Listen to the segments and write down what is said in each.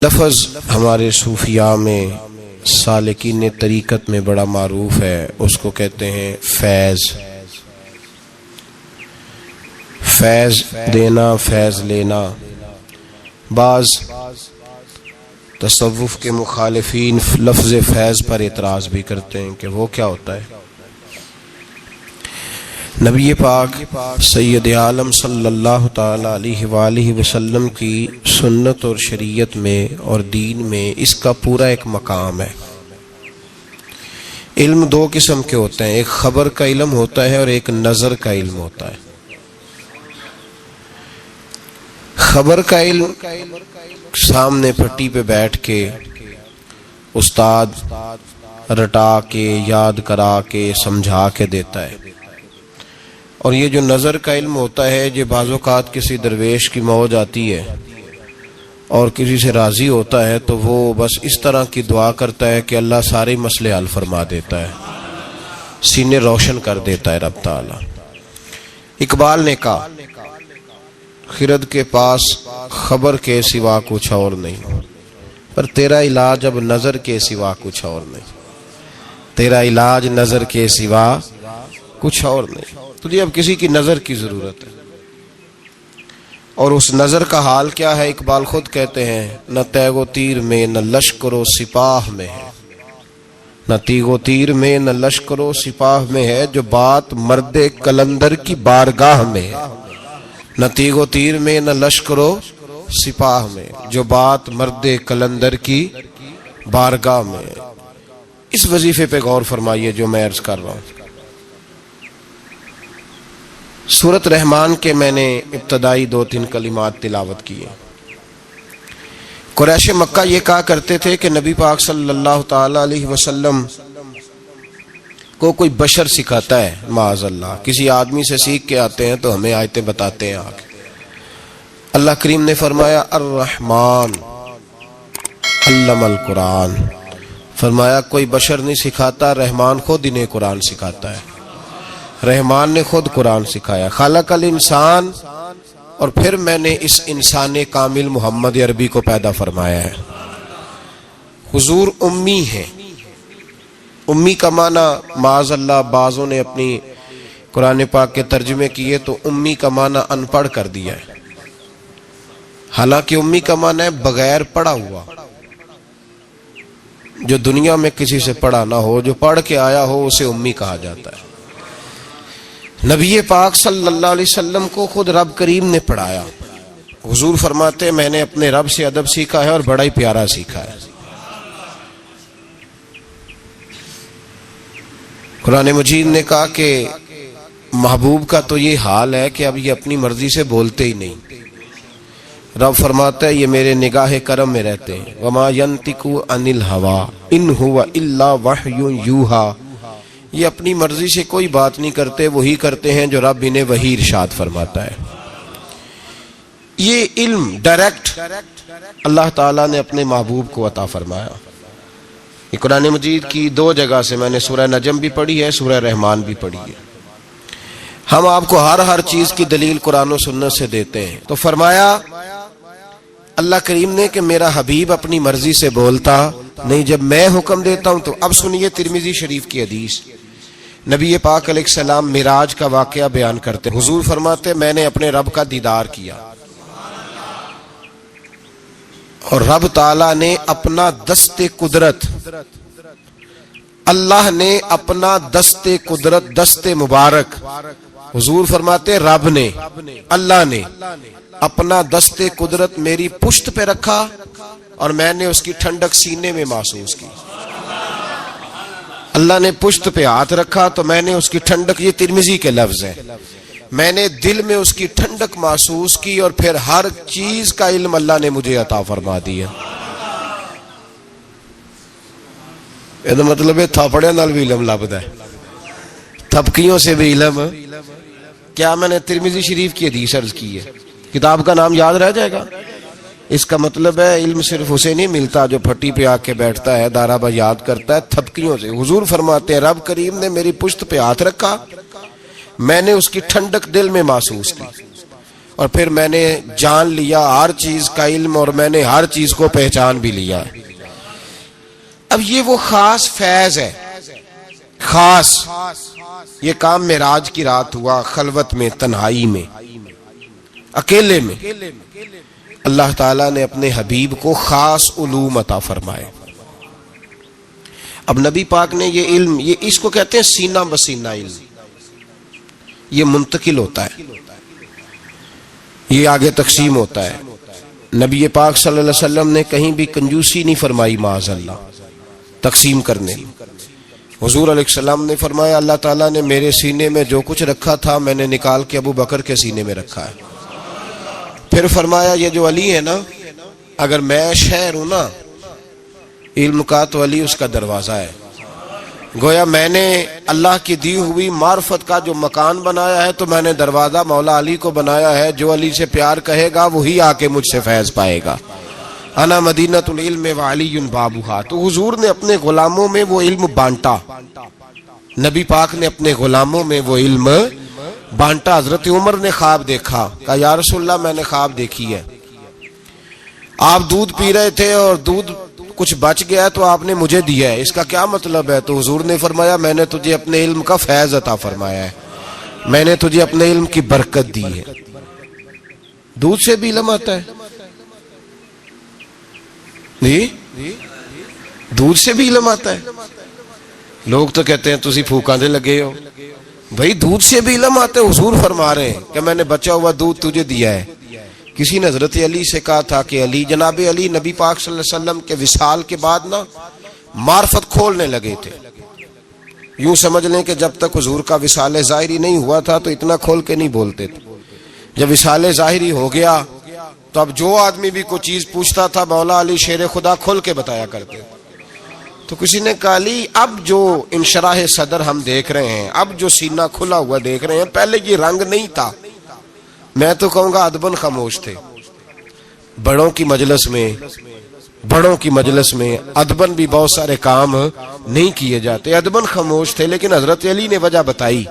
لفظ ہمارے صوفیاء میں سالکین طریقت میں بڑا معروف ہے، اس کو کہتے ہیں فیض۔ فیض دینا، فیض لینا۔ بعض تصوف کے مخالفین لفظ فیض پر اعتراض بھی کرتے ہیں کہ وہ کیا ہوتا ہے۔ نبی پاک سید عالم صلی اللہ تعالی علیہ وآلہ وسلم کی سنت اور شریعت میں اور دین میں اس کا پورا ایک مقام ہے۔ علم دو قسم کے ہوتے ہیں، ایک خبر کا علم ہوتا ہے اور ایک نظر کا علم ہوتا ہے۔ خبر کا علم سامنے پٹی پہ بیٹھ کے استاد رٹا کے یاد کرا کے سمجھا کے دیتا ہے، اور یہ جو نظر کا علم ہوتا ہے، یہ بعض اوقات کسی درویش کی موج آتی ہے اور کسی سے راضی ہوتا ہے تو وہ بس اس طرح کی دعا کرتا ہے کہ اللہ سارے مسئلے حل فرما دیتا ہے، سینے روشن کر دیتا ہے رب تعالی۔ اقبال نے کہا خرد کے پاس خبر کے سوا کچھ اور نہیں، پر تیرا علاج اب نظر کے سوا کچھ اور نہیں، تیرا علاج نظر کے سوا کچھ اور نہیں۔ تجھے اب کسی کی نظر کی ضرورت ہے، اور اس نظر کا حال کیا ہے؟ اقبال خود کہتے ہیں نہ تیغ و تیر میں نہ لشکر و سپاہ میں ہے، نہ تیغ و تیر میں نہ لشکر و سپاہ میں ہے، جو بات مرد قلندر کی بارگاہ میں ہے۔ نہ تیغ و تیر میں نہ لشکر و سپاہ میں، جو بات مرد قلندر کی بارگاہ میں ہے۔ اس وظیفے پہ غور فرمائیے جو میں عرض کر رہا ہوں۔ سورۃ رحمان کے میں نے ابتدائی 2-3 کلمات تلاوت کیے۔ قریش مکہ یہ کہا کرتے تھے کہ نبی پاک صلی اللہ تعالی علیہ وسلم کو کوئی بشر سکھاتا ہے، معاذ اللہ کسی آدمی سے سیکھ کے آتے ہیں تو ہمیں آیتیں بتاتے ہیں آگے۔ اللہ کریم نے فرمایا الرحمن علم القرآن، فرمایا کوئی بشر نہیں سکھاتا، رحمان خود انہیں قرآن سکھاتا ہے۔ رحمان نے خود قرآن سکھایا۔ خلق الانسان، اور پھر میں نے اس انسان کامل محمد عربی کو پیدا فرمایا ہے۔ حضور امی ہیں۔ امی کا معنی معاذ اللہ بعضوں نے اپنی قرآن پاک کے ترجمے کیے تو امی کا معنی ان پڑھ کر دیا ہے، حالانکہ امی کا معنی ہے بغیر پڑھا ہوا، جو دنیا میں کسی سے پڑھا نہ ہو، جو پڑھ کے آیا ہو اسے امی کہا جاتا ہے۔ نبی پاک صلی اللہ علیہ وسلم کو خود رب کریم نے پڑھایا۔ حضور فرماتے ہیں میں نے اپنے رب سے ادب سیکھا ہے اور بڑا ہی پیارا سیکھا ہے۔ قرآن مجید نے کہا کہ محبوب کا تو یہ حال ہے کہ اب یہ اپنی مرضی سے بولتے ہی نہیں۔ رب فرماتا ہے یہ میرے نگاہ کرم میں رہتے ہیں۔ وما ينطق عن الهوى ان هو الا وحی یوحی، یہ اپنی مرضی سے کوئی بات نہیں کرتے، وہی کرتے ہیں جو رب انہیں وحی ارشاد فرماتا ہے۔ یہ علم ڈائریکٹ اللہ تعالیٰ نے اپنے محبوب کو عطا فرمایا۔ یہ قرآن مجید کی 2 جگہ سے میں نے سورہ نجم بھی پڑھی ہے، سورہ رحمان بھی پڑھی ہے۔ ہم آپ کو ہر چیز کی دلیل قرآن و سنت سے دیتے ہیں۔ تو فرمایا اللہ کریم نے کہ میرا حبیب اپنی مرضی سے بولتا نہیں، جب میں حکم دیتا ہوں تو اب سنیے ترمذی شریف کی حدیث، نبی پاک علیہ السلام معراج کا واقعہ بیان کرتے، حضور فرماتے میں نے اپنے رب کا دیدار کیا، اور رب تعالیٰ نے اپنا دست قدرت، اللہ نے اپنا دست قدرت، دست مبارک، حضور فرماتے رب نے، اللہ نے اپنا دست قدرت میری پشت پہ رکھا اور میں نے اس کی ٹھنڈک سینے میں محسوس کی۔ اللہ نے پشت پہ ہاتھ رکھا تو میں نے اس کی ٹھنڈک، یہ ترمذی کے لفظ ہے، میں نے دل میں اس کی ٹھنڈک محسوس کی، اور پھر ہر چیز کا علم اللہ نے مجھے عطا فرما دیا۔ یہ مطلب ہے تھاپڑے نال بھی علم لبدا ہے، تھپکیوں سے بھی علم۔ کیا میں نے ترمذی شریف کی حدیث عرض کی ہے؟ کتاب کا نام یاد رہ جائے گا؟ اس کا مطلب ہے علم صرف اسے نہیں ملتا جو پھٹی پہ آ کے بیٹھتا ہے، دارابا یاد کرتا ہے، تھپکیوں سے۔ حضور فرماتے ہیں رب کریم نے میری پشت پہ ہاتھ رکھا، میں نے اس کی ٹھنڈک دل میں محسوس کی، اور پھر میں نے جان لیا ہر چیز کا علم اور میں نے ہر چیز کو پہچان بھی لیا. اب یہ وہ خاص فیض ہے، خاص. یہ کام معراج کی رات ہوا، خلوت میں، تنہائی میں، اکیلے میں. اللہ تعالیٰ نے اپنے حبیب کو خاص علوم عطا فرمائے. اب نبی پاک نے یہ علم، یہ اس کو کہتے ہیں سینہ بسینہ علم. یہ منتقل ہوتا ہے، یہ آگے تقسیم ہوتا ہے. نبی پاک صلی اللہ علیہ وسلم نے کہیں بھی کنجوسی نہیں فرمائی معاذ اللہ تقسیم کرنے. حضور علیہ السلام نے فرمایا اللہ تعالیٰ نے میرے سینے میں جو کچھ رکھا تھا میں نے نکال کے ابو بکر کے سینے میں رکھا ہے. پھر فرمایا یہ جو علی ہے نا، اگر میں شہر ہوں نا علم کا تو علی اس کا دروازہ ہے. گویا میں نے اللہ کی دی ہوئی معرفت کا جو مکان بنایا ہے تو میں نے دروازہ مولا علی کو بنایا ہے. جو علی سے پیار کہے گا وہی آ کے مجھ سے فیض پائے گا. انا مدینۃ العلم وعلی بابھا. تو حضور نے اپنے غلاموں میں وہ علم بانٹا، نبی پاک نے اپنے غلاموں میں وہ علم بانٹا. حضرت عمر نے خواب دیکھا، کہا یا رسول اللہ میں نے خواب دیکھی ہے، آپ دودھ پی رہے تھے اور دودھ کچھ بچ گیا تو آپ نے مجھے دیا ہے، اس کا کیا مطلب ہے؟ تو حضور نے فرمایا میں نے تجھے اپنے علم کا فیض عطا فرمایا ہے، میں نے تجھے اپنے علم کی برکت دی ہے. دودھ سے بھی علم آتا ہے جی، دودھ سے بھی علم آتا ہے. لوگ تو کہتے ہیں تسی پھوکاں دے لگے ہو، بھائی دودھ سے بھی علم آتا ہے. حضور فرما رہے ہیں کہ میں نے بچا ہوا دودھ تجھے دیا ہے. کسی نے حضرت علی سے کہا تھا کہ علی، جناب علی نبی پاک صلی اللہ علیہ وسلم کے وصال کے بعد نا معرفت کھولنے لگے تھے. یوں سمجھ لیں کہ جب تک حضور کا وصال ظاہری نہیں ہوا تھا تو اتنا کھول کے نہیں بولتے تھے. جب وصال ظاہری ہو گیا تو اب جو آدمی بھی کوئی چیز پوچھتا تھا مولا علی شیر خدا کھول کے بتایا کرتے تھے. تو کسی نے کہا علی اب جو انشراح صدر ہم دیکھ رہے ہیں، اب جو سینہ کھلا ہوا دیکھ رہے ہیں، پہلے یہ رنگ نہیں تھا. میں تو کہوں گا ادبن خاموش تھے. بڑوں کی مجلس میں ادبن بھی بہت سارے کام نہیں کیے جاتے، ادبن خاموش تھے. لیکن حضرت علی نے وجہ بتائی.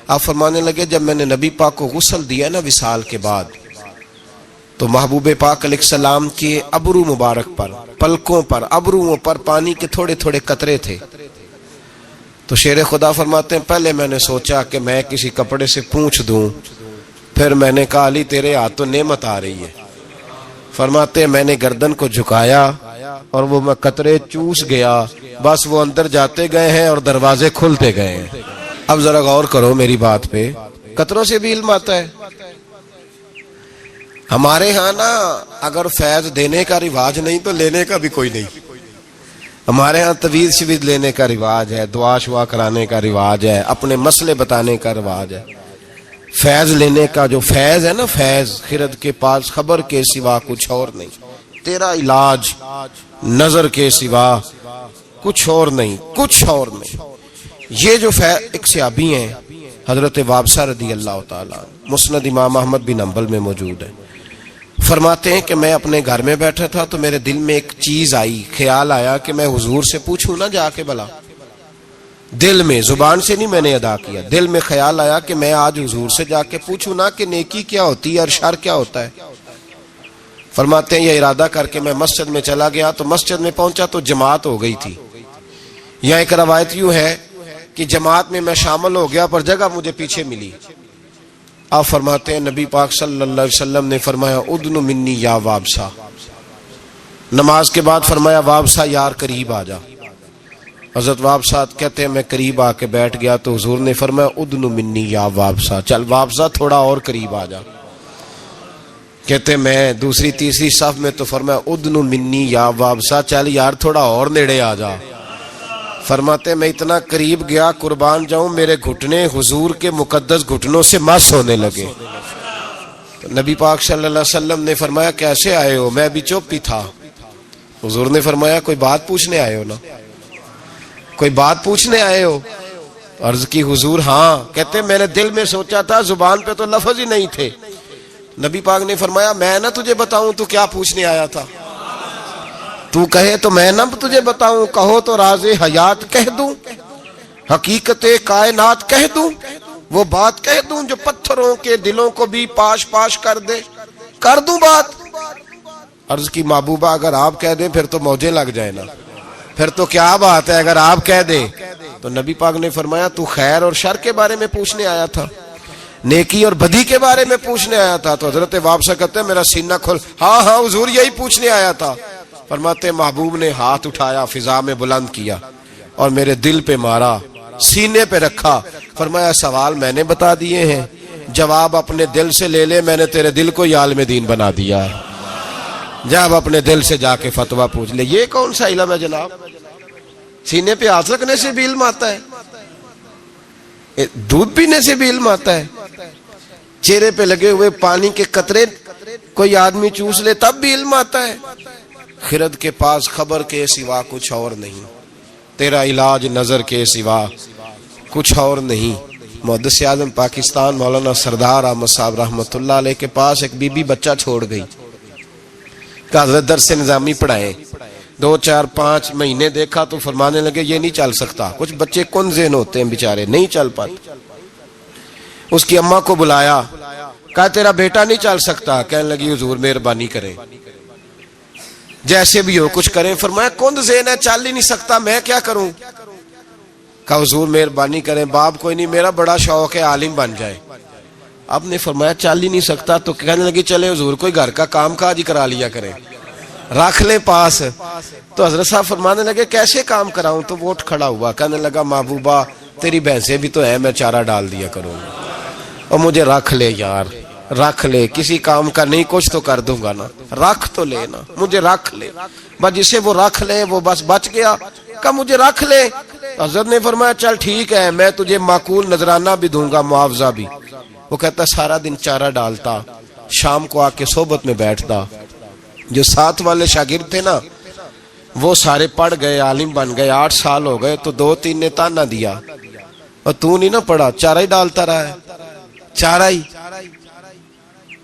آپ فرمانے لگے جب میں نے نبی پاک کو غسل دیا نا وصال کے بعد تو محبوب پاک علیہ السلام کے ابرو مبارک پر، پلکوں پر، ابروؤں پر پانی کے تھوڑے تھوڑے قطرے تھے. تو شیر خدا فرماتے ہیں پہلے میں نے سوچا کہ میں کسی کپڑے سے پونچھ دوں، پھر میں نے کہا علی تیرے ہاتھ تو نعمت آ رہی ہے. فرماتے ہیں میں نے گردن کو جھکایا اور وہ میں قطرے چوس گیا، بس وہ اندر جاتے گئے ہیں اور دروازے کھلتے گئے ہیں. اب ذرا غور کرو میری بات پہ، قطروں سے بھی علم آتا ہے. ہمارے ہاں نا اگر فیض دینے کا رواج نہیں تو لینے کا بھی کوئی نہیں. ہمارے ہاں طویل شویز لینے کا رواج ہے، دعا شعا کرانے کا رواج ہے، اپنے مسئلے بتانے کا رواج ہے. فیض لینے کا جو فیض ہے نا، فیض خرد کے پاس خبر کے سوا کچھ اور نہیں، تیرا علاج نظر کے سوا کچھ اور نہیں، کچھ اور نہیں. یہ جو ایک صحابی ہیں حضرت وابسہ رضی اللہ تعالیٰ، مسند امام احمد بن حنبل میں موجود ہے. فرماتے ہیں کہ میں اپنے گھر میں بیٹھا تھا تو میرے دل میں ایک چیز آئی، خیال آیا کہ میں حضور سے پوچھوں نا جا کے بلا. دل میں، زبان سے نہیں میں نے ادا کیا، دل میں خیال آیا کہ میں آج حضور سے جا کے پوچھوں نا کہ نیکی کیا ہوتی ہے اور شر کیا ہوتا ہے. فرماتے ہیں یہ ارادہ کر کے میں مسجد میں چلا گیا. تو مسجد میں پہنچا تو جماعت ہو گئی تھی. یہاں ایک روایت یوں ہے کہ جماعت میں شامل ہو گیا پر جگہ مجھے پیچھے ملی. آپ فرماتے ہیں نبی پاک صلی اللہ علیہ وسلم نے فرمایا ادن منی یا وابسہ. نماز کے بعد فرمایا وابسہ یار قریب آ جا. حضرت وابسہ کہتے ہیں میں قریب آ کے بیٹھ گیا تو حضور نے فرمایا ادن منی یا وابسہ، چل وابسہ تھوڑا اور قریب آ جا. کہتے ہیں میں دوسری تیسری صف میں تو فرمایا ادن منی یا وابسہ، چل یار تھوڑا اور نیڑے آ جا. فرماتے میں اتنا قریب گیا قربان جاؤں میرے گھٹنے حضور کے مقدس گھٹنوں سے مس ہونے لگے. تو نبی پاک صلی اللہ علیہ وسلم نے فرمایا کیسے آئے ہو؟ میں بھی چپ ہی تھا. حضور نے فرمایا کوئی بات پوچھنے آئے ہو نا، کوئی بات پوچھنے آئے ہو؟ عرض کی حضور ہاں. کہتے میں نے دل میں سوچا تھا، زبان پہ تو لفظ ہی نہیں تھے. نبی پاک نے فرمایا میں نہ تجھے بتاؤں تو کیا پوچھنے آیا تھا؟ تو کہے تو میں نہ تجھے بتاؤں، کہو تو راز حیات کہہ دوں، حقیقت کائنات کہہ دوں. وہ بات کہہ دوں جو پتھروں کے دلوں کو بھی پاش پاش کر دے؟ کر دوں بات؟ عرض کی محبوبہ اگر آپ کہہ دیں پھر تو موجیں لگ جائے نا، پھر تو کیا بات ہے اگر آپ کہہ دیں۔ تو نبی پاک نے فرمایا تو خیر اور شر کے بارے میں پوچھنے آیا تھا، نیکی اور بدی کے بارے میں پوچھنے آیا تھا؟ تو حضرت واپسہ کہتے ہیں میرا سینہ کھل، ہاں ہاں حضور یہی پوچھنے آیا تھا۔ فرماتے محبوب نے ہاتھ اٹھایا، فضا میں بلند کیا اور میرے دل پہ مارا، سینے پہ رکھا، فرمایا سوال میں نے بتا دیے ہیں، جواب اپنے دل سے لے لے، میں نے تیرے دل کو عالم دین بنا دیا ہے، جب اپنے دل سے جا کے فتویٰ پوچھ لے۔ یہ کون سا علم ہے جناب؟ سینے پہ ہاتھ رکھنے سے بھی علم آتا ہے، دودھ پینے سے بھی علم آتا ہے، چہرے پہ لگے ہوئے پانی کے قطرے کوئی آدمی چوس لے تب بھی علم آتا ہے۔ خرد کے پاس خبر کے سوا کچھ اور نہیں، تیرا علاج نظر کے سوا کچھ اور نہیں۔ محدث اعظم پاکستان مولانا سردار احمد صاحب رحمۃ اللہ علیہ کے پاس ایک بی بی بچہ چھوڑ گئی کہ حضرت درس نظامی پڑھائیں۔ 2 4 5 مہینے دیکھا تو فرمانے لگے یہ نہیں چل سکتا، کچھ بچے کن ذہن ہوتے ہیں بیچارے، نہیں چل پاتے۔ اس کی اماں کو بلایا، کہا تیرا بیٹا نہیں چل سکتا، کہنے لگی حضور مہربانی کریں، جیسے بھی ہو کچھ کریں۔ فرمایا کن ذہن ہے، چل ہی نہیں سکتا، میں کیا کروں؟ کہا حضور مہربانی کریں، باپ کوئی نہیں، میرا بڑا شوق ہے عالم بن جائے۔ آپ نے فرمایا چل ہی نہیں سکتا، تو کہنے لگی چلے حضور کوئی گھر کا کام کاج ہی کرا لیا کریں، رکھ لے پاس۔ تو حضرت صاحب فرمانے لگے کیسے کام کراؤں؟ تو وہ اٹھ کھڑا ہوا، کہنے لگا محبوبہ تیری بھینسیں بھی تو ہیں، میں چارہ ڈال دیا کروں، اور مجھے رکھ لے یار، رکھ لے، کسی کام کا نہیں کچھ تو کر دوں گا نا، رکھ تو لے نا، مجھے رکھ لے۔ بس جسے وہ رکھ لے وہ بس بچ گیا، کہا مجھے رکھ لے۔ حضرت نے فرمایا چل ٹھیک ہے، میں تجھے معقول نذرانہ بھی دوں گا، معاوضہ بھی۔ وہ کہتا سارا دن چارہ ڈالتا، شام کو آ کے صحبت میں بیٹھتا، جو ساتھ والے شاگرد تھے نا وہ سارے پڑھ گئے، عالم بن گئے، 8 سال ہو گئے، تو 2 3 نے تانا دیا اور تو نہیں نہ پڑھا، چارہ ہی ڈالتا رہا ہے، چارہ ہی۔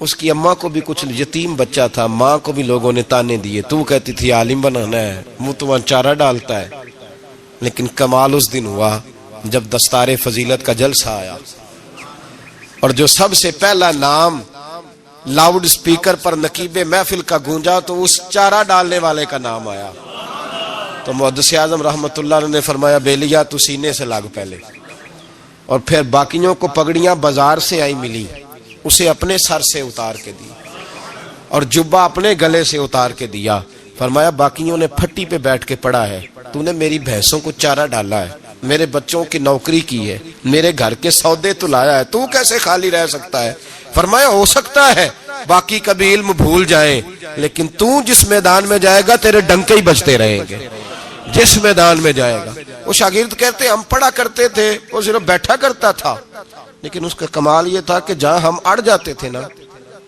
اس کی اماں کو بھی کچھ یتیم بچہ تھا، ماں کو بھی لوگوں نے تانے دیے، تو کہتی تھی عالم بنانا ہے، منہ تو چارہ ڈالتا ہے۔ لیکن کمال اس دن ہوا جب دستار فضیلت کا جلسہ آیا اور جو سب سے پہلا نام لاؤڈ سپیکر پر نقیب محفل کا گونجا تو اس چارہ ڈالنے والے کا نام آیا۔ تو محدث اعظم رحمۃ اللہ علیہ نے فرمایا بیلیا تو سینے سے لگ پہلے، اور پھر باقیوں کو پگڑیاں بازار سے آئی ملی، اسے اپنے سر سے اتار کے دی اور جبہ اپنے گلے سے اتار کے دیا۔ فرمایا باقیوں نے پھٹی پہ بیٹھ کے پڑھا ہے، تو نے میری بھینسوں کو چارہ ڈالا ہے، میرے بچوں کی نوکری کی ہے، میرے گھر کے سودے تو لایا ہے، تو کیسے خالی رہ سکتا ہے؟ فرمایا ہو سکتا ہے باقی کبھی علم بھول جائیں، لیکن تو جس میدان میں جائے گا تیرے ڈنکے ہی بجتے رہیں گے، جس میدان میں جائے گا۔ وہ شاگرد کہتے ہم پڑھا کرتے تھے، وہ صرف بیٹھا کرتا تھا، لیکن اس کا کمال یہ تھا کہ جہاں ہم اڑ جاتے تھے نا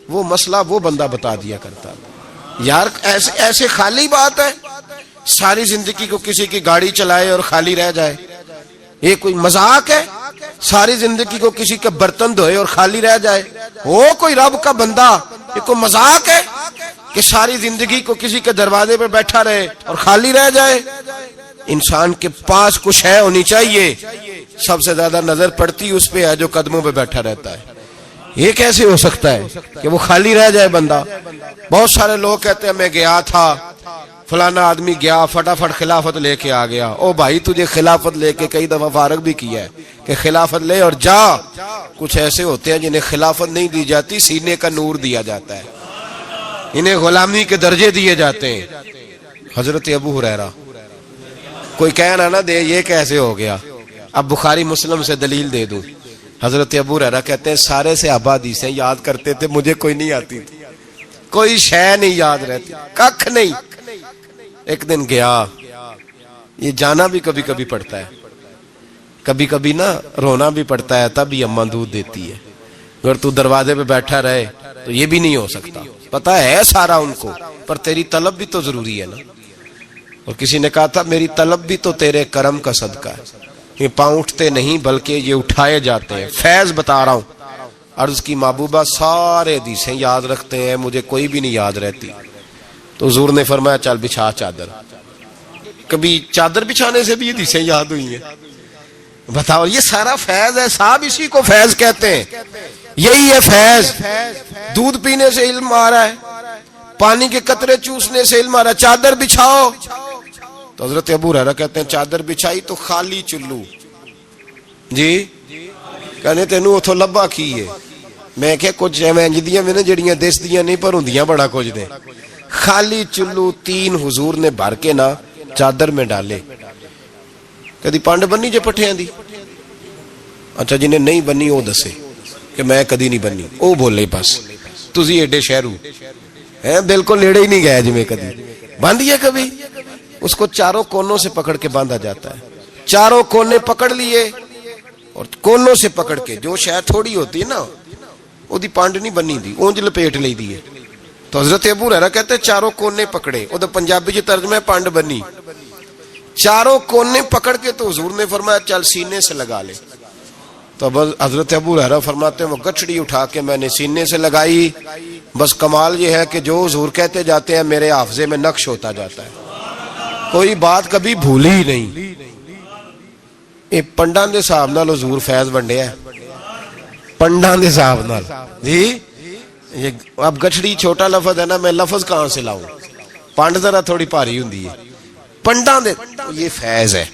وہ مسئلہ وہ بندہ بتا دیا کرتا۔ یار ایسے خالی بات ہے، ساری زندگی کو کسی کی گاڑی چلائے اور خالی رہ جائے، یہ کوئی مذاق ہے؟ ساری زندگی کو کسی کے برتن دھوئے اور خالی رہ جائے، وہ کوئی رب کا بندہ، یہ کوئی مذاق ہے کہ ساری زندگی کو کسی کے دروازے پہ بیٹھا رہے اور خالی رہ جائے؟ انسان کے پاس کچھ ہے ہونی چاہیے، سب سے زیادہ نظر پڑتی اس پہ ہے جو قدموں پہ بیٹھا رہتا ہے۔ یہ کیسے ہو سکتا ہے کہ وہ خالی رہ جائے بندہ؟ بہت سارے لوگ کہتے ہیں میں گیا تھا، فلانا آدمی گیا فٹافٹ خلافت لے کے آ گیا۔ او بھائی تجھے خلافت لے کے کئی دفعہ فارغ بھی کیا ہے کہ خلافت لے اور جا۔ کچھ ایسے ہوتے ہیں جنہیں خلافت نہیں دی جاتی، سینے کا نور دیا جاتا ہے، انہیں غلامی کے درجے دیے جاتے ہیں۔ حضرت ابو ہریرہ، کوئی کہنا نہ دے یہ کیسے ہو گیا، اب بخاری مسلم سے دلیل دے دوں۔ حضرت ابو ہریرہ کہتے ہیں سارے صحابہ حدیثیں یاد کرتے تھے، مجھے کوئی نہیں آتی تھی، کوئی شے نہیں یاد رہتی، ککھ نہیں۔ ایک دن گیا، یہ جانا بھی کبھی کبھی پڑتا ہے، کبھی کبھی نا رونا بھی پڑتا ہے، تب ہی اماں دودھ دیتی ہے۔ اگر تو دروازے پہ بیٹھا رہے تو یہ بھی نہیں ہو سکتا، پتا ہے سارا ان کو، پر تیری طلب بھی تو ضروری ہے نا۔ اور کسی نے کہا تھا میری طلب بھی تو تیرے کرم کا صدقہ ہے، یہ پاؤں اٹھتے نہیں بلکہ یہ اٹھائے جاتے ہیں، فیض بتا رہا ہوں۔ عرض کی محبوبہ سارے حدیثیں یاد رکھتے ہیں، مجھے کوئی بھی نہیں یاد رہتی۔ تو حضور نے فرمایا چل بچھا چادر۔ کبھی چادر بچھانے سے بھی حدیثیں یاد ہوئی ہیں؟ بتاؤ، یہ سارا فیض ہے صاحب، اسی کو فیض کہتے ہیں، یہی ہے فیض۔ دودھ پینے سے علم آ رہا ہے، پانی کے قطرے چوسنے سے علم آ رہا ہے۔ چادر بچھاؤ تو حضرت ابو ہریرہ کہتے ہیں چادر بچھائی تو خالی چلو جی کہنے تینوں اتھوں لبا کی ہے۔ میں کہ کچھ انجدیاں میں نے جڑیاں دیس دیاں نہیں پر ہوندیاں بڑا کچھ دے۔ خالی چلو 3 حضور نے بھر کے نا چادر میں ڈالے۔ کدی پانڈ بنی جے پٹھیاں دی؟ اچھا جنہیں نہیں بنی وہ دسے کہ میں کدی نہیں بنی، وہ بولے بس تسی ایڈے شہرو ہیں، بالکل نیڑے ہی نہیں گیا جی میں کدی باندھی ہے کبھی۔ اس کو چاروں کونوں سے پکڑ کے باندھا جاتا ہے، چاروں کونے پکڑ لیے اور کونوں سے پکڑ کے، جو شاید تھوڑی ہوتی ہے نا وہ دی پانڈ نہیں بنی دی، اونج لپیٹ لی دی ہے۔ تو حضرت ابو ہریرہ کہتے ہیں چاروں کونے پکڑے، وہ تو پنجابی جو ترجمہ ہے پانڈ بنی، چاروں کونے پکڑ کے تو حضور نے فرمایا چل سینے سے لگا لے۔ تو حضرت ابو ہریرہ فرماتے ہیں وہ گچھڑی اٹھا کے میں نے سینے سے لگائی، بس کمال یہ ہے کہ جو حضور کہتے جاتے ہیں میرے حافظے میں نقش ہوتا جاتا ہے، کوئی بات کبھی بھولی ہی نہیں۔ یہ پنڈان دے صاحب نال حضور فیض بنڈے ہے، پنڈان دے صاحب نال جی۔ یہ اب گچھڑی چھوٹا لفظ ہے نا، میں لفظ کہاں سے لاؤں، پانڈ ذرا تھوڑی بھاری ہوندی ہے، پنڈان دے یہ فیض ہے،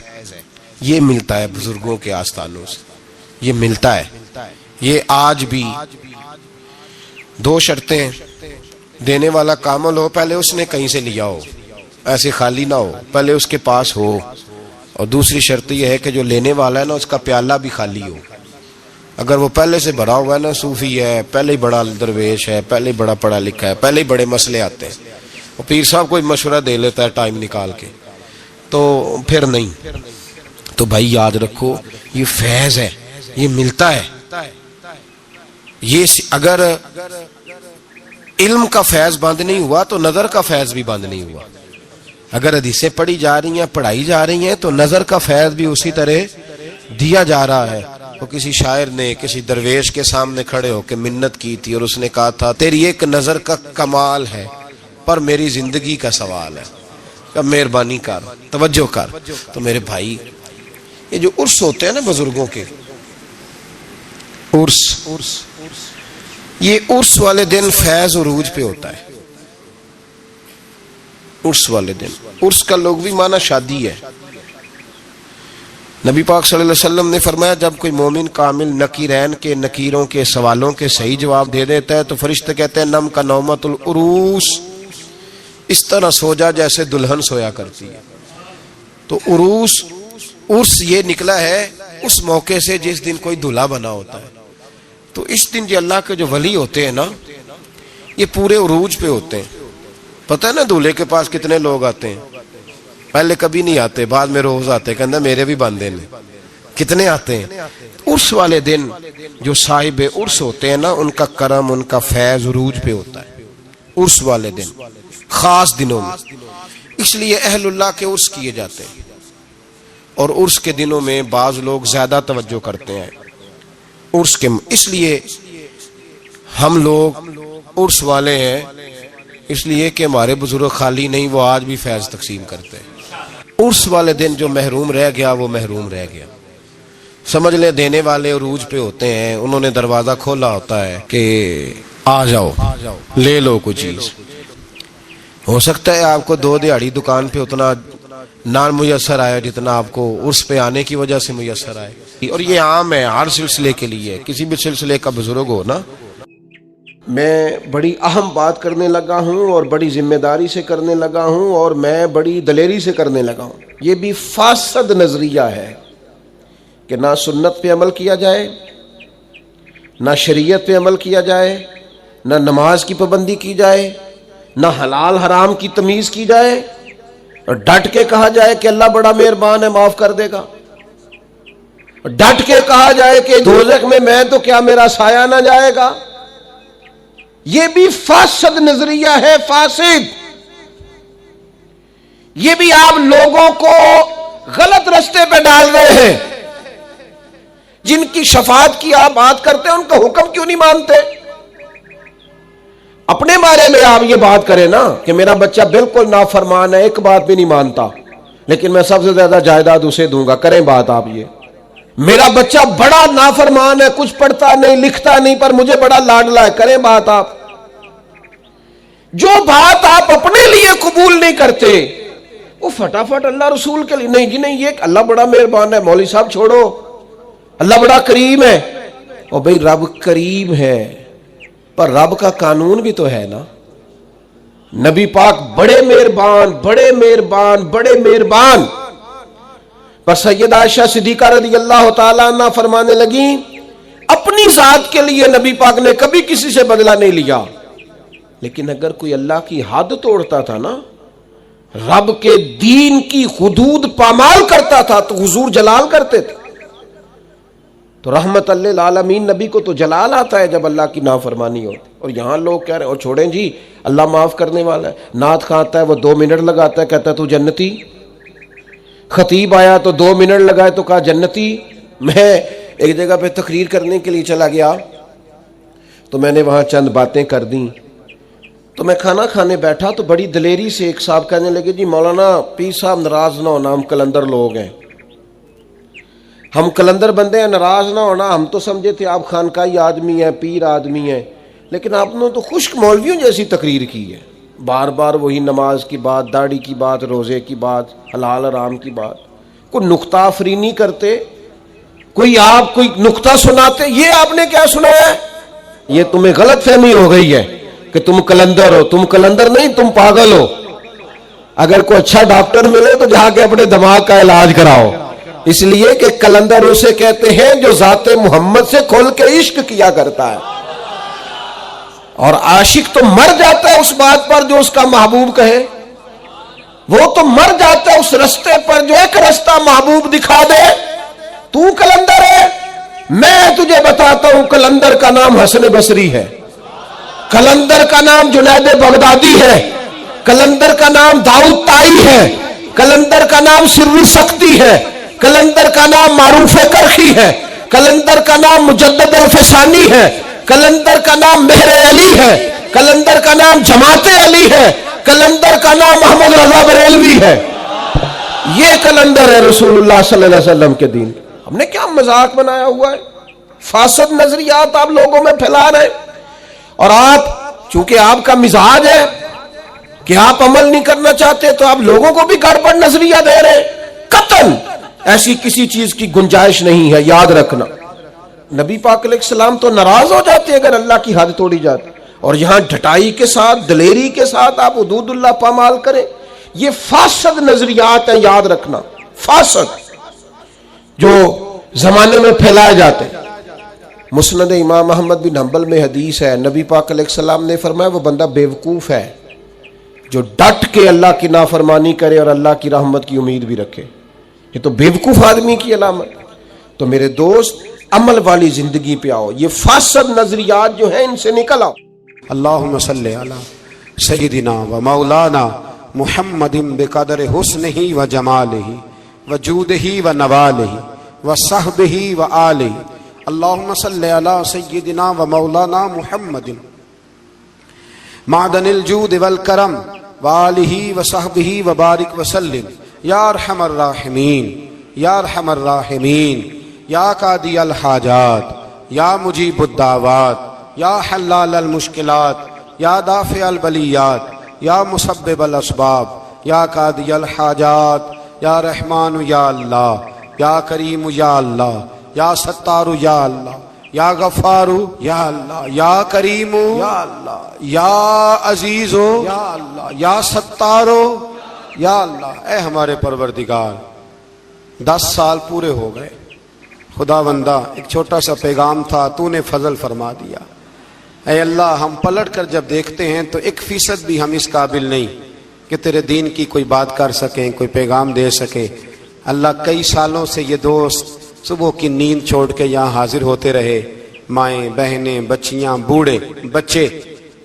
یہ ملتا ہے بزرگوں کے آستانوں سے، یہ ملتا ہے۔ یہ آج بھی 2 شرطیں، دینے والا کامل ہو، پہلے اس نے کہیں سے لیا ہو، ایسے خالی نہ ہو، پہلے اس کے پاس ہو، اور دوسری شرط یہ ہے کہ جو لینے والا ہے نا اس کا پیالہ بھی خالی ہو۔ اگر وہ پہلے سے بھرا ہوا ہے نا، صوفی ہے، پہلے ہی بڑا درویش ہے، پہلے ہی بڑا پڑھا لکھا ہے، پہلے ہی بڑے مسئلے آتے ہیں، وہ پیر صاحب کوئی مشورہ دے لیتا ہے ٹائم نکال کے، تو پھر نہیں۔ تو بھائی یاد رکھو یہ فیض ہے، یہ ملتا ہے۔ یہ اگر علم کا فیض بند نہیں ہوا تو نظر کا فیض بھی بند نہیں ہوا۔ اگر حدیثیں پڑھی جا رہی ہیں، پڑھائی جا رہی ہیں، تو نظر کا فیض بھی اسی طرح دیا جا رہا ہے۔ تو کسی شاعر نے کسی درویش کے سامنے کھڑے ہو کے منت کی تھی اور اس نے کہا تھا تیری ایک نظر کا کمال ہے پر میری زندگی کا سوال ہے، اب مہربانی کر، توجہ کر۔ تو میرے بھائی یہ جو عرس ہوتے ہیں نا بزرگوں کے، عرس، یہ عرس والے دن فیض عروج پہ ہوتا ہے۔ عرس والے دن، عرس کا لغوی معنی شادی ہے۔ نبی پاک صلی اللہ علیہ وسلم نے فرمایا جب کوئی مومن کامل نکیرین کے نکیروں کے سوالوں کے صحیح جواب دے دیتا ہے تو فرشتے کہتے ہیں نم کا نومت العروس، اس طرح سو جا جیسے دلہن سویا کرتی ہے۔ تو عروس، عرس یہ نکلا ہے اس موقع سے جس دن کوئی دلہا بنا ہوتا ہے۔ تو اس دن جو اللہ کے جو ولی ہوتے ہیں نا، یہ پورے عروج پہ ہوتے ہیں۔ پتہ ہے نا دولہے کے پاس کتنے لوگ آتے ہیں؟ پہلے کبھی نہیں آتے، بعد میں روز آتے، کہندہ میرے بھی باندھے نے۔ کتنے آتے ہیں؟ عرس والے دن جو صاحب عرس ہوتے ہیں نا، ان کا کرم، ان کا فیض عروج پہ ہوتا ہے عرس والے دن، خاص دنوں میں۔ اس لیے اہل اللہ کے عرس کیے جاتے ہیں، اور عرس کے دنوں میں بعض لوگ زیادہ توجہ کرتے ہیں عرس کے، اس لیے ہم لوگ عرس والے ہیں، اس لیے کہ ہمارے بزرگ خالی نہیں، وہ آج بھی فیض تقسیم کرتے ہیں۔ عرس والے دن جو محروم رہ گیا وہ محروم رہ گیا، سمجھ لیں دینے والے عروج پہ ہوتے ہیں، انہوں نے دروازہ کھولا ہوتا ہے کہ آ جاؤ لے لو کوئی چیز۔ ہو سکتا ہے آپ کو 2 دیہڑی دکان پہ اتنا نہ میسر آیا جتنا آپ کو عرس پہ آنے کی وجہ سے میسر آئے، اور یہ عام ہے ہر سلسلے کے لیے، کسی بھی سلسلے کا بزرگ ہو نا۔ میں بڑی اہم بات کرنے لگا ہوں اور بڑی ذمہ داری سے کرنے لگا ہوں، اور میں بڑی دلیری سے کرنے لگا ہوں۔ یہ بھی فاسد نظریہ ہے کہ نہ سنت پہ عمل کیا جائے، نہ شریعت پہ عمل کیا جائے، نہ نماز کی پابندی کی جائے، نہ حلال حرام کی تمیز کی جائے، اور ڈٹ کے کہا جائے کہ اللہ بڑا مہربان ہے معاف کر دے گا، ڈٹ کے کہا جائے کہ دوزخ میں تو کیا میرا سایہ نہ جائے گا۔ یہ بھی فاسد نظریہ ہے، فاسد۔ یہ بھی آپ لوگوں کو غلط رستے پہ ڈال رہے ہیں۔ جن کی شفاعت کی آپ بات کرتے ہیں ان کا حکم کیوں نہیں مانتے؟ اپنے بارے میں آپ یہ بات کریں نا کہ میرا بچہ بالکل نافرمان ہے، ایک بات بھی نہیں مانتا، لیکن میں سب سے زیادہ جائیداد اسے دوں گا، کریں بات آپ یہ۔ میرا بچہ بڑا نافرمان ہے، کچھ پڑھتا نہیں لکھتا نہیں، پر مجھے بڑا لاڈلا ہے، کریں بات آپ۔ جو بات آپ اپنے لیے قبول نہیں کرتے وہ فٹافٹ اللہ رسول کے لیے، نہیں جی نہیں، یہ اللہ بڑا مہربان ہے، مولوی صاحب چھوڑو، اللہ بڑا کریم ہے۔ اور بھئی رب کریم ہے پر رب کا قانون بھی تو ہے نا۔ نبی پاک بڑے مہربان بڑے مہربان بڑے مہربان، پر سیدہ عائشہ صدیقہ رضی اللہ تعالیٰ عنہ فرمانے لگیں اپنی ذات کے لیے نبی پاک نے کبھی کسی سے بدلہ نہیں لیا، لیکن اگر کوئی اللہ کی حد توڑتا تھا نا، رب کے دین کی حدود پامال کرتا تھا تو حضور جلال کرتے تھے۔ تو رحمت للعالمین نبی کو تو جلال آتا ہے جب اللہ کی نافرمانی ہوتی، اور یہاں لوگ کہہ رہے ہیں اور چھوڑیں جی اللہ معاف کرنے والا ہے۔ نعت خواں آتا ہے وہ 2 منٹ لگاتا ہے، کہتا ہے تو جنتی۔ خطیب آیا تو 2 منٹ لگائے تو کہا جنتی۔ میں ایک جگہ پہ تقریر کرنے کے لیے چلا گیا تو میں نے وہاں چند باتیں کر دیں، تو میں کھانا کھانے بیٹھا تو بڑی دلیری سے ایک صاحب کہنے لگے جی مولانا پیر صاحب ناراض نہ ہونا، ہم کلندر لوگ ہیں، ہم کلندر بندے ہیں، ناراض نہ ہونا، ہم تو سمجھے تھے آپ خانقاہی آدمی ہیں، پیر آدمی ہیں، لیکن آپ نے تو خشک مولویوں جیسی تقریر کی ہے، بار بار وہی نماز کی بات، داڑھی کی بات، روزے کی بات، حلال حرام کی بات، کوئی نقطہ افرینی کرتے، کوئی آپ کوئی نقطہ سناتے، یہ آپ نے کیا سنایا ہے؟ یہ تمہیں غلط فہمی ہو گئی ہے کہ تم کلندر ہو، تم کلندر نہیں، تم پاگل ہو۔ اگر کوئی اچھا ڈاکٹر ملے تو جا کے اپنے دماغ کا علاج کراؤ، اس لیے کہ کلندر اسے کہتے ہیں جو ذات محمد سے کھل کے عشق کیا کرتا ہے، اور عاشق تو مر جاتا ہے اس بات پر جو اس کا محبوب کہے، وہ تو مر جاتا ہے اس رستے پر جو ایک رستہ محبوب دکھا دے۔ تو کلندر ہے، میں تجھے بتاتا ہوں کلندر کا نام حسن بصری ہے، کلندر کا نام جنید بغدادی ہے، کلندر کا نام داؤد طائی ہے، کلندر کا نام سر سختی ہے، کلندر کا نام معروف کرخی ہے، کلندر کا نام مجدد الفسانی ہے، کلندر کا نام مہر علی ہے، کلندر کا نام جماعت علی ہے، کلندر کا نام محمد رضا بریلوی ہے۔ یہ کلندر ہے رسول اللہ صلی اللہ علیہ وسلم کے دین۔ ہم نے کیا مذاق بنایا ہوا ہے، فاسد نظریات آپ لوگوں میں پھیلا رہے، اور آپ چونکہ آپ کا مزاج ہے کہ آپ عمل نہیں کرنا چاہتے تو آپ لوگوں کو بھی گڑبڑ نظریہ دے رہے ہیں۔ قطعاً ایسی کسی چیز کی گنجائش نہیں ہے، یاد رکھنا۔ نبی پاک علیہ السلام تو ناراض ہو جاتے اگر اللہ کی حد توڑی جاتی، اور یہاں ڈھٹائی کے ساتھ دلیری کے ساتھ آپ حدود اللہ پامال کریں، یہ فاسد نظریات ہیں، یاد رکھنا، فاسد جو زمانے میں پھیلائے جاتے ہیں۔ مسند امام احمد بن حنبل میں حدیث ہے، نبی پاک علیہ السلام نے فرمایا وہ بندہ بیوقوف ہے جو ڈٹ کے اللہ کی نافرمانی کرے اور اللہ کی رحمت کی امید بھی رکھے، یہ تو بیوقوف آدمی کی علامت۔ تو میرے دوست عمل والی زندگی پہ آؤ، یہ فاسد نظریات جو ہیں ان سے نکل آؤ۔ اللہم صلی علی سیدنا و مولانا محمد بقدر حسنہ و جمالہ و جودہ و نوالہ و صحبہ و آلہ۔ اللہم صلی علی سیدنا و مولانا محمد معدن الجود والکرم و آلہ و صحبہ و بارک وسلم یا ارحم الراحمین یا ارحم الراحمین یا قاضی الحاجات یا مجیب الدعوات یا حلال المشکلات یا دافع البلیات یا مسبب الاسباب یا قاضی الحاجات یا رحمان یا اللہ یا کریم یا اللہ یا ستار یا اللہ یا غفار یا اللہ یا کریم یا اللہ یا عزیز یا اللہ یا ستار یا اللہ۔ اے ہمارے پروردگار، 10 سال پورے ہو گئے، خدا بندہ ایک چھوٹا سا پیغام تھا، تو نے فضل فرما دیا۔ اے اللہ، ہم پلٹ کر جب دیکھتے ہیں تو 1% بھی ہم اس قابل نہیں کہ تیرے دین کی کوئی بات کر سکیں، کوئی پیغام دے سکیں۔ اللہ، کئی سالوں سے یہ دوست صبح کی نیند چھوڑ کے یہاں حاضر ہوتے رہے، مائیں بہنیں بچیاں بوڑھے بچے،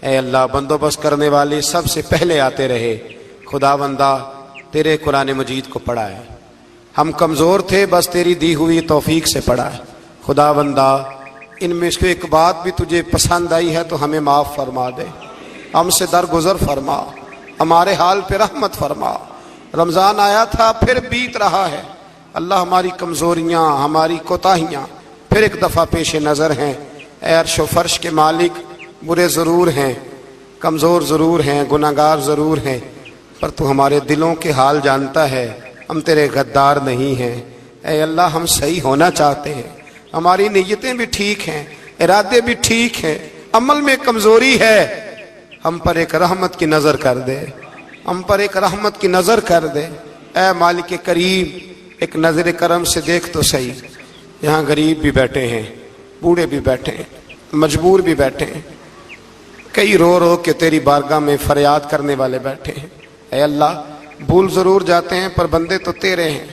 اے اللہ بندوبست کرنے والے سب سے پہلے آتے رہے۔ خدا بندہ تیرے قرآن مجید کو پڑھا ہے، ہم کمزور تھے، بس تیری دی ہوئی توفیق سے پڑھا ہے۔ خدا بندہ ان میں سے ایک بات بھی تجھے پسند آئی ہے تو ہمیں معاف فرما دے، ہم سے درگزر فرما، ہمارے حال پہ رحمت فرما۔ رمضان آیا تھا پھر بیت رہا ہے، اللہ ہماری کمزوریاں، ہماری کوتاہیاں پھر ایک دفعہ پیش نظر ہیں۔ اے عرش و فرش کے مالک، برے ضرور ہیں، کمزور ضرور ہیں، گناہگار ضرور ہیں، پر تو ہمارے دلوں کے حال جانتا ہے، ہم تیرے غدار نہیں ہیں۔ اے اللہ ہم صحیح ہونا چاہتے ہیں، ہماری نیتیں بھی ٹھیک ہیں، ارادے بھی ٹھیک ہیں، عمل میں کمزوری ہے، ہم پر ایک رحمت کی نظر کر دے، ہم پر ایک رحمت کی نظر کر دے۔ اے مالک کریم، ایک نظر کرم سے دیکھ تو صحیح، یہاں غریب بھی بیٹھے ہیں، بوڑھے بھی بیٹھے ہیں، مجبور بھی بیٹھے ہیں، کئی رو رو کے تیری بارگاہ میں فریاد کرنے والے بیٹھے ہیں۔ اے اللہ بھول ضرور جاتے ہیں پر بندے تو تیرے ہیں،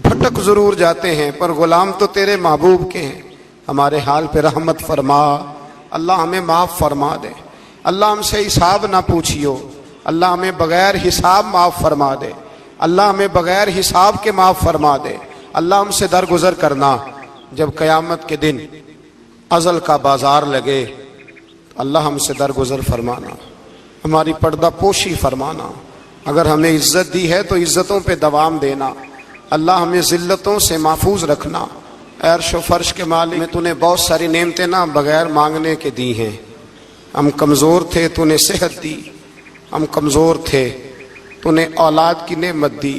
بھٹک ضرور جاتے ہیں پر غلام تو تیرے محبوب کے ہیں۔ ہمارے حال پہ رحمت فرما، اللہ ہمیں معاف فرما دے، اللہ ہم سے حساب نہ پوچھیو، اللہ ہمیں بغیر حساب معاف فرما دے، اللہ ہمیں بغیر حساب کے معاف فرما دے، اللہ ہم سے درگزر کرنا۔ جب قیامت کے دن ازل کا بازار لگے اللہ ہم سے درگزر فرمانا، ہماری پردہ پوشی فرمانا، اگر ہمیں عزت دی ہے تو عزتوں پہ دوام دینا، اللہ ہمیں ذلتوں سے محفوظ رکھنا۔ اے عرش و فرش کے مالک، میں تو نے بہت ساری نعمتیں نہ بغیر مانگنے کے دی ہیں، ہم کمزور تھے تو نے صحت دی، ہم کمزور تھے تو نے اولاد کی نعمت دی،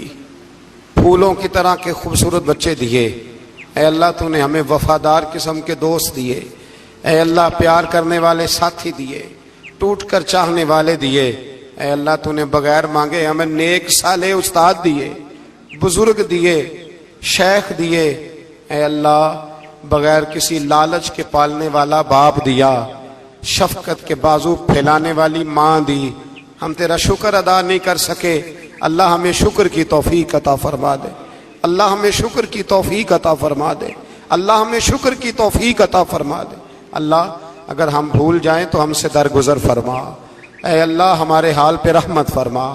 پھولوں کی طرح کے خوبصورت بچے دیے۔ اے اللہ تو نے ہمیں وفادار قسم کے دوست دیے، اے اللہ پیار کرنے والے ساتھی دیے، ٹوٹ کر چاہنے والے دیے۔ اے اللہ تو نے بغیر مانگے ہمیں نیک صالح استاد دیے، بزرگ دیے، شیخ دیے۔ اے اللہ بغیر کسی لالچ کے پالنے والا باپ دیا، شفقت کے بازو پھیلانے والی ماں دی، ہم تیرا شکر ادا نہیں کر سکے، اللہ ہمیں شکر کی توفیق عطا فرما دے، اللہ ہمیں شکر کی توفیق عطا فرما دے، اللہ ہمیں شکر کی توفیق عطا فرما دے۔ اللہ اگر ہم بھول جائیں تو ہم سے درگزر فرما، اے اللہ ہمارے حال پہ رحمت فرما۔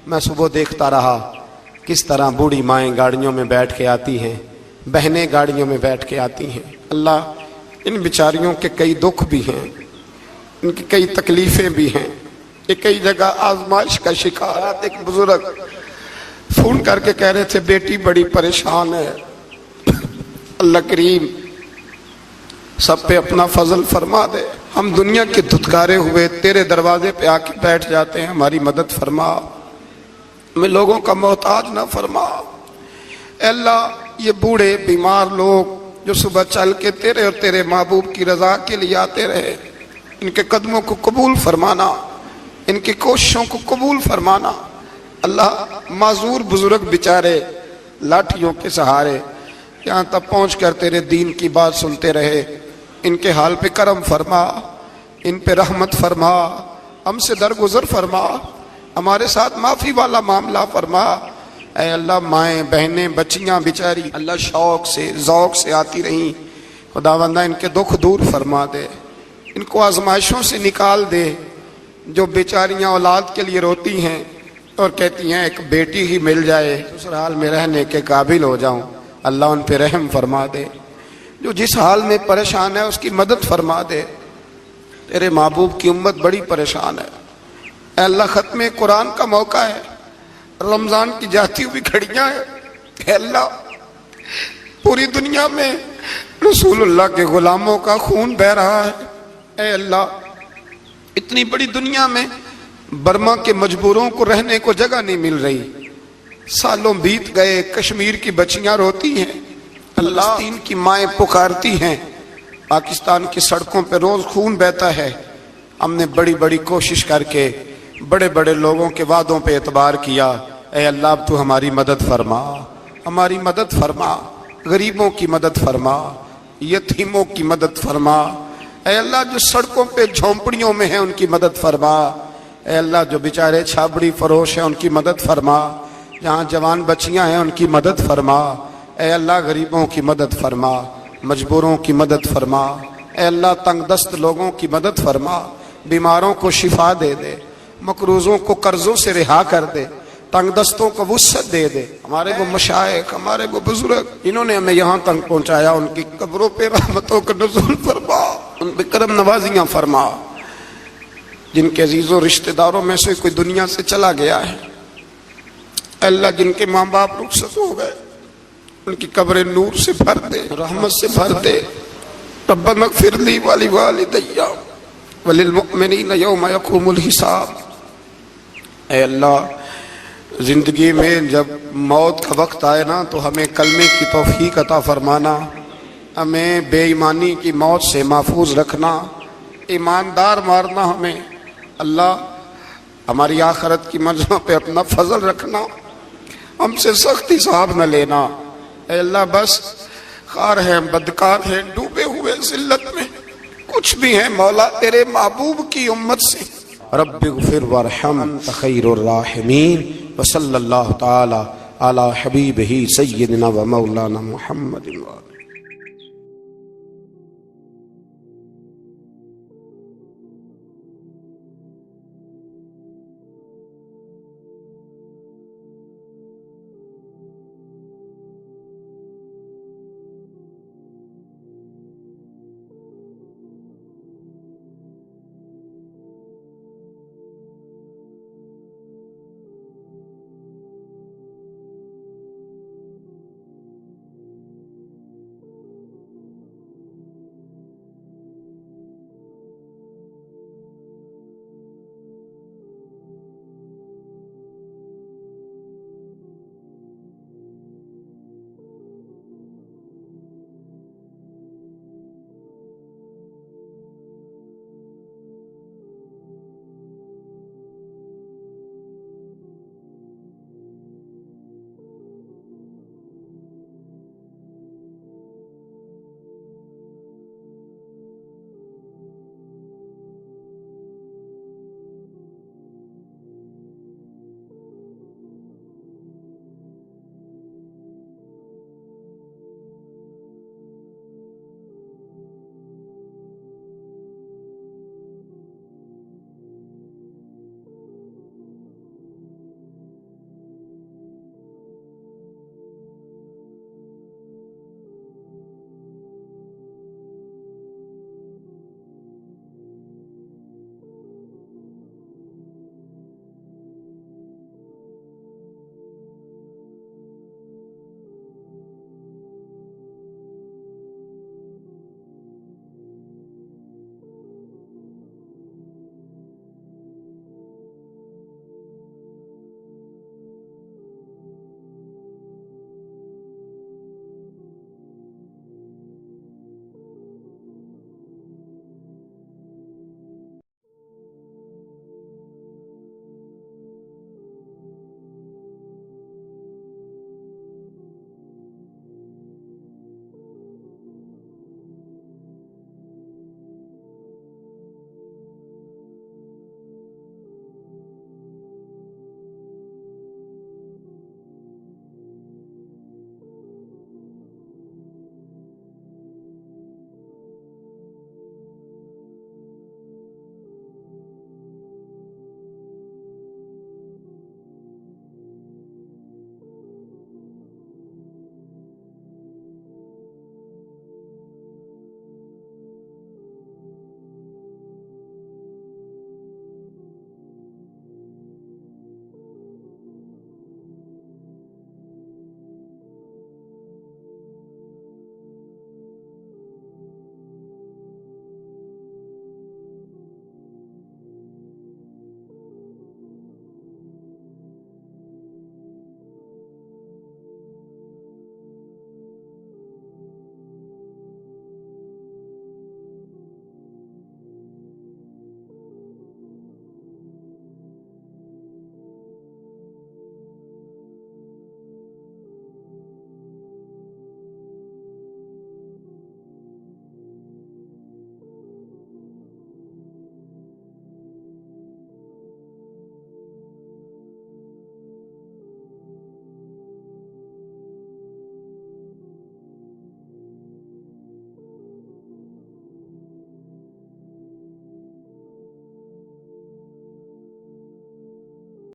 میں صبح دیکھتا رہا کس طرح بوڑھی مائیں گاڑیوں میں بیٹھ کے آتی ہیں، بہنیں گاڑیوں میں بیٹھ کے آتی ہیں۔ اللہ ان بیچاریوں کے کئی دکھ بھی ہیں، ان کی کئی تکلیفیں بھی ہیں، یہ کئی جگہ آزمائش کا شکار۔ ایک بزرگ فون کر کے کہہ رہے تھے بیٹی بڑی پریشان ہے، اللہ کریم سب پہ اپنا فضل فرما دے، ہم دنیا کے دھتکارے ہوئے تیرے دروازے پہ آ کے بیٹھ جاتے ہیں، ہماری مدد فرما، ہمیں لوگوں کا محتاج نہ فرما۔ اے اللہ یہ بوڑھے بیمار لوگ جو صبح چل کے تیرے اور تیرے محبوب کی رضا کے لیے آتے رہے، ان کے قدموں کو قبول فرمانا، ان کی کوششوں کو قبول فرمانا۔ اللہ معذور بزرگ بیچارے لاٹھیوں کے سہارے یہاں تک پہنچ کر تیرے دین کی بات سنتے رہے، ان کے حال پہ کرم فرما، ان پہ رحمت فرما، ہم سے درگزر فرما، ہمارے ساتھ معافی والا معاملہ فرما۔ اے اللہ مائیں بہنیں بچیاں بیچاری اللہ شوق سے ذوق سے آتی رہیں، خداوندہ ان کے دکھ دور فرما دے، ان کو آزمائشوں سے نکال دے۔ جو بیچاریاں اولاد کے لیے روتی ہیں اور کہتی ہیں ایک بیٹی ہی مل جائے سسرال میں رہنے کے قابل ہو جاؤں، اللہ ان پہ رحم فرما دے۔ جو جس حال میں پریشان ہے اس کی مدد فرما دے، تیرے محبوب کی امت بڑی پریشان ہے۔ اے اللہ ختم قرآن کا موقع ہے، رمضان کی جاتی ہوئی گھڑیاں ہیں، اے اللہ پوری دنیا میں رسول اللہ کے غلاموں کا خون بہہ رہا ہے۔ اے اللہ اتنی بڑی دنیا میں برما کے مجبوروں کو رہنے کو جگہ نہیں مل رہی، سالوں بیت گئے، کشمیر کی بچیاں روتی ہیں، اللہ فلسطین کی مائیں پکارتی ہیں، پاکستان کی سڑکوں پہ روز خون بہتا ہے۔ ہم نے بڑی بڑی کوشش کر کے بڑے بڑے لوگوں کے وعدوں پہ اعتبار کیا، اے اللہ اب تو ہماری مدد فرما، ہماری مدد فرما، غریبوں کی مدد فرما، یتیموں کی مدد فرما۔ اے اللہ جو سڑکوں پہ جھونپڑیوں میں ہیں ان کی مدد فرما، اے اللہ جو بیچارے چھابڑی فروش ہیں ان کی مدد فرما، جہاں جوان بچیاں ہیں ان کی مدد فرما۔ اے اللہ غریبوں کی مدد فرما، مجبوروں کی مدد فرما، اے اللہ تنگ دست لوگوں کی مدد فرما، بیماروں کو شفا دے دے، مقروضوں کو قرضوں سے رہا کر دے، تنگ دستوں کو وسعت دے دے۔ ہمارے وہ مشائخ، ہمارے وہ بزرگ انہوں نے ہمیں یہاں تک پہنچایا، ان کی قبروں پہ رحمتوں کا نزول فرما، ان پہ کرم نوازیاں فرما۔ جن کے عزیزوں رشتہ داروں میں سے کوئی دنیا سے چلا گیا ہے، اللہ جن کے ماں باپ رخصت ہو گئے، ان کی قبر نور سے بھر دے، رحمت سے بھر دے۔ ربنا اغفر لی ولوالدی وللمؤمنین یوم یقوم الحساب۔ اے اللہ، زندگی میں جب موت کا وقت آئے نا تو ہمیں کلمے کی توفیق عطا فرمانا، ہمیں بے ایمانی کی موت سے محفوظ رکھنا، ایماندار مارنا ہمیں۔ اللہ، ہماری آخرت کی منزلوں پہ اپنا فضل رکھنا، ہم سے سخت حساب نہ لینا۔ اے اللہ، بس خار ہیں، بدکار ہیں، ڈوبے ہوئے ذلت میں، کچھ بھی ہیں مولا تیرے محبوب کی امت سے۔ رب اغفر وارحم انت خیر الراحمین، وصلی اللہ تعالی علی حبیبہ سیدنا و مولانا محمد۔